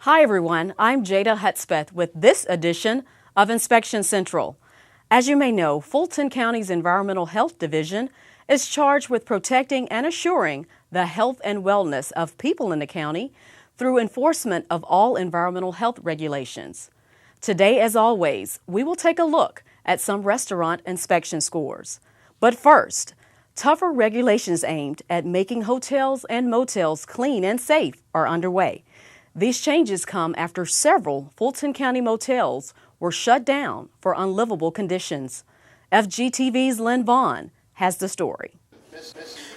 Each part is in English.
Hi everyone, I'm Jada Hutspeth with this edition of Inspection Central. As you may know, Fulton County's Environmental Health Division is charged with protecting and assuring the health and wellness of people in the county through enforcement of all environmental health regulations. Today, as always, we will take a look at some restaurant inspection scores. But first, tougher regulations aimed at making hotels and motels clean and safe are underway. These changes come after several Fulton County motels were shut down for unlivable conditions. FGTV's Lynn Vaughn has the story.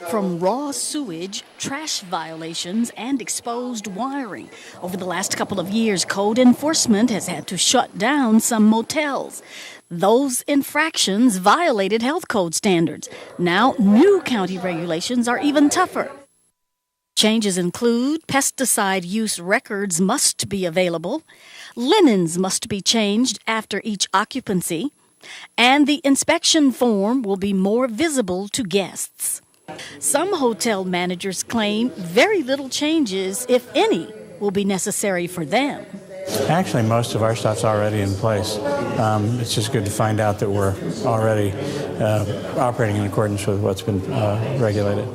From raw sewage, trash violations, and exposed wiring, over the last couple of years, code enforcement has had to shut down some motels. Those infractions violated health code standards. Now, new county regulations are even tougher. Changes include pesticide use records must be available, linens must be changed after each occupancy, and the inspection form will be more visible to guests. Some hotel managers claim very little changes, if any, will be necessary for them. Actually, most of our stuff's already in place. It's just good to find out that we're already operating in accordance with what's been regulated.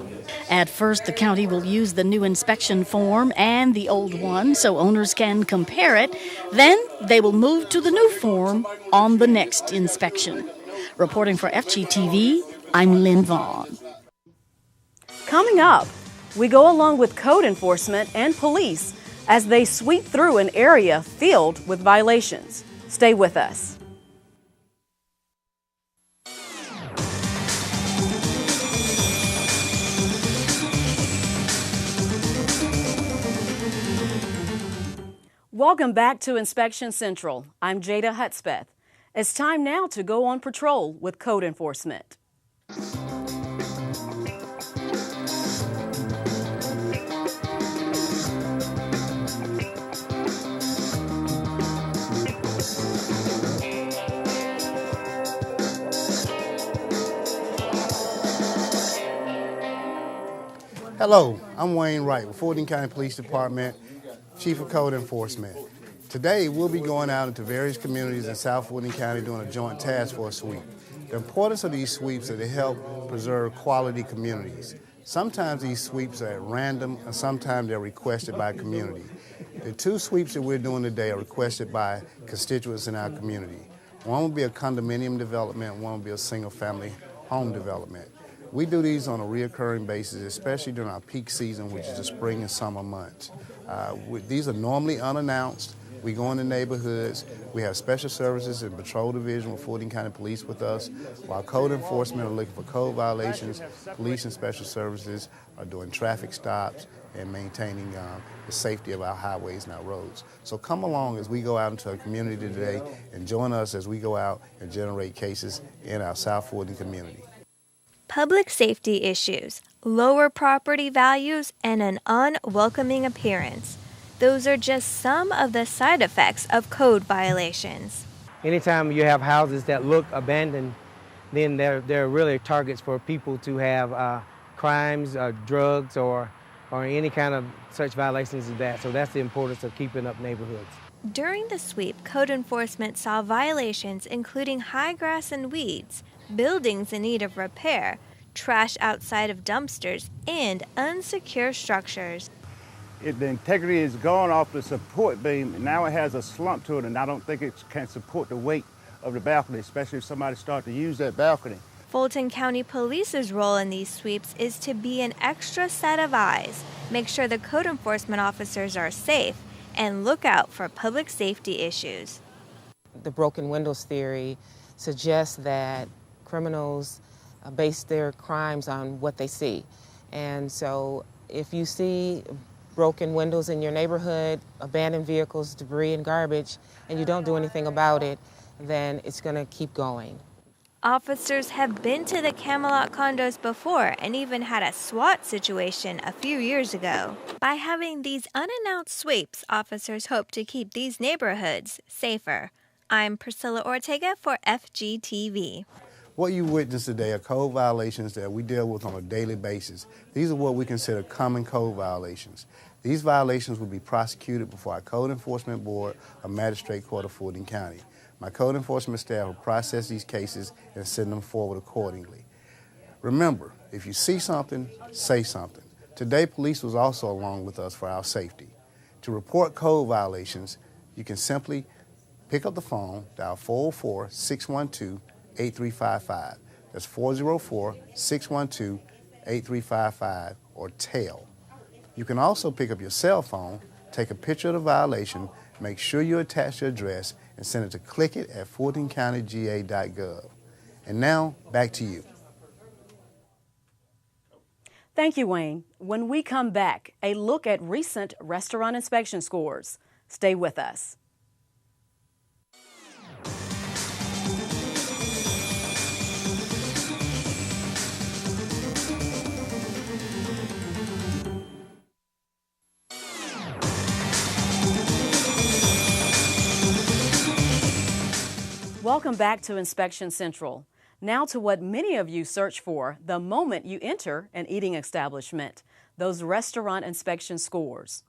At first, the county will use the new inspection form and the old one so owners can compare it. Then they will move to the new form on the next inspection. Reporting for FGTV, I'm Lynn Vaughn. Coming up, we go along with code enforcement and police as they sweep through an area filled with violations. Stay with us. Welcome back to Inspection Central. I'm Jada Hutspeth. It's time now to go on patrol with code enforcement. Hello, I'm Wayne Wright with Fulton County Police Department, Chief of Code Enforcement. Today, we'll be going out into various communities in South Fulton County doing a joint task force sweep. The importance of these sweeps is to help preserve quality communities. Sometimes these sweeps are at random, and sometimes they're requested by community. The two sweeps that we're doing today are requested by constituents in our community. One will be a condominium development, one will be a single-family home development. We do these on a reoccurring basis, especially during our peak season, which is the spring and summer months. These are normally unannounced. We go into neighborhoods. We have special services and patrol division with Fulton County Police with us. While code enforcement are looking for code violations, police and special services are doing traffic stops and maintaining the safety of our highways and our roads. So come along as we go out into our community today and join us as we go out and generate cases in our South Fulton community. Public safety issues, lower property values, and an unwelcoming appearance. Those are just some of the side effects of code violations. Anytime you have houses that look abandoned, then they're really targets for people to have crimes, drugs, or any kind of such violations as that. So that's the importance of keeping up neighborhoods. During the sweep, code enforcement saw violations including high grass and weeds, buildings in need of repair, trash outside of dumpsters, and unsecure structures. The integrity is gone off the support beam, and now it has a slump to it, and I don't think it can support the weight of the balcony, especially if somebody starts to use that balcony. Fulton County Police's role in these sweeps is to be an extra set of eyes, make sure the code enforcement officers are safe, and look out for public safety issues. The broken windows theory suggests that criminals base their crimes on what they see. And so if you see broken windows in your neighborhood, abandoned vehicles, debris, and garbage, and you don't do anything about it, then it's going to keep going. Officers have been to the Camelot condos before and even had a SWAT situation a few years ago. By having these unannounced sweeps, officers hope to keep these neighborhoods safer. I'm Priscilla Ortega for FGTV. What you witnessed today are code violations that we deal with on a daily basis. These are what we consider common code violations. These violations will be prosecuted before our Code Enforcement Board or Magistrate Court of Fulton County. My code enforcement staff will process these cases and send them forward accordingly. Remember, if you see something, say something. Today, police was also along with us for our safety. To report code violations, you can simply pick up the phone, dial 404-612-8355. That's 404-612-8355, or TAIL. You can also pick up your cell phone, take a picture of the violation, make sure you attach the address, and send it to clickit@fultoncountyga.gov. And now, back to you. Thank you, Wayne. When we come back, a look at recent restaurant inspection scores. Stay with us. Welcome back to Inspection Central. Now to what many of you search for the moment you enter an eating establishment, those restaurant inspection scores.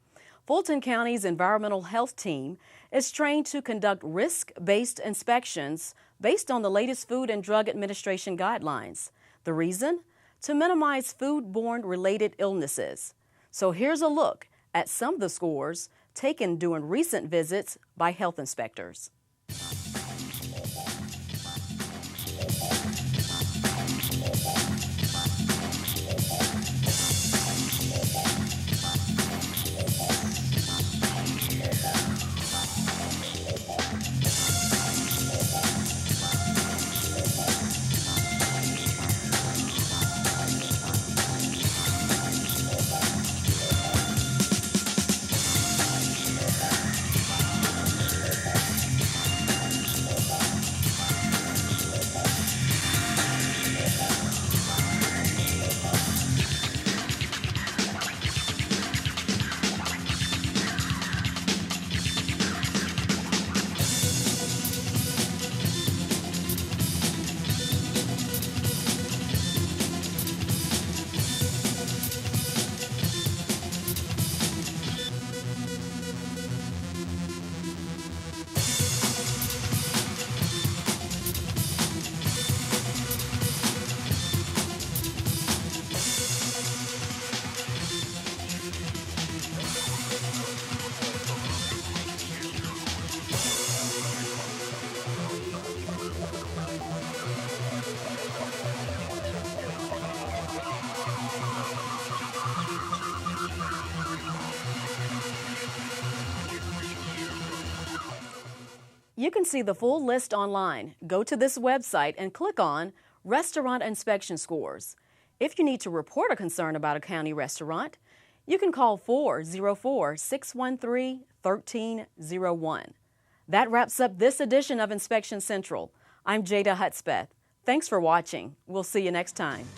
Fulton County's Environmental Health Team is trained to conduct risk-based inspections based on the latest Food and Drug Administration guidelines. The reason? To minimize foodborne related illnesses. So here's a look at some of the scores taken during recent visits by health inspectors. You can see the full list online. Go to this website and click on Restaurant Inspection Scores. If you need to report a concern about a county restaurant, you can call 404-613-1301. That wraps up this edition of Inspection Central. I'm Jada Hudspeth. Thanks for watching. We'll see you next time.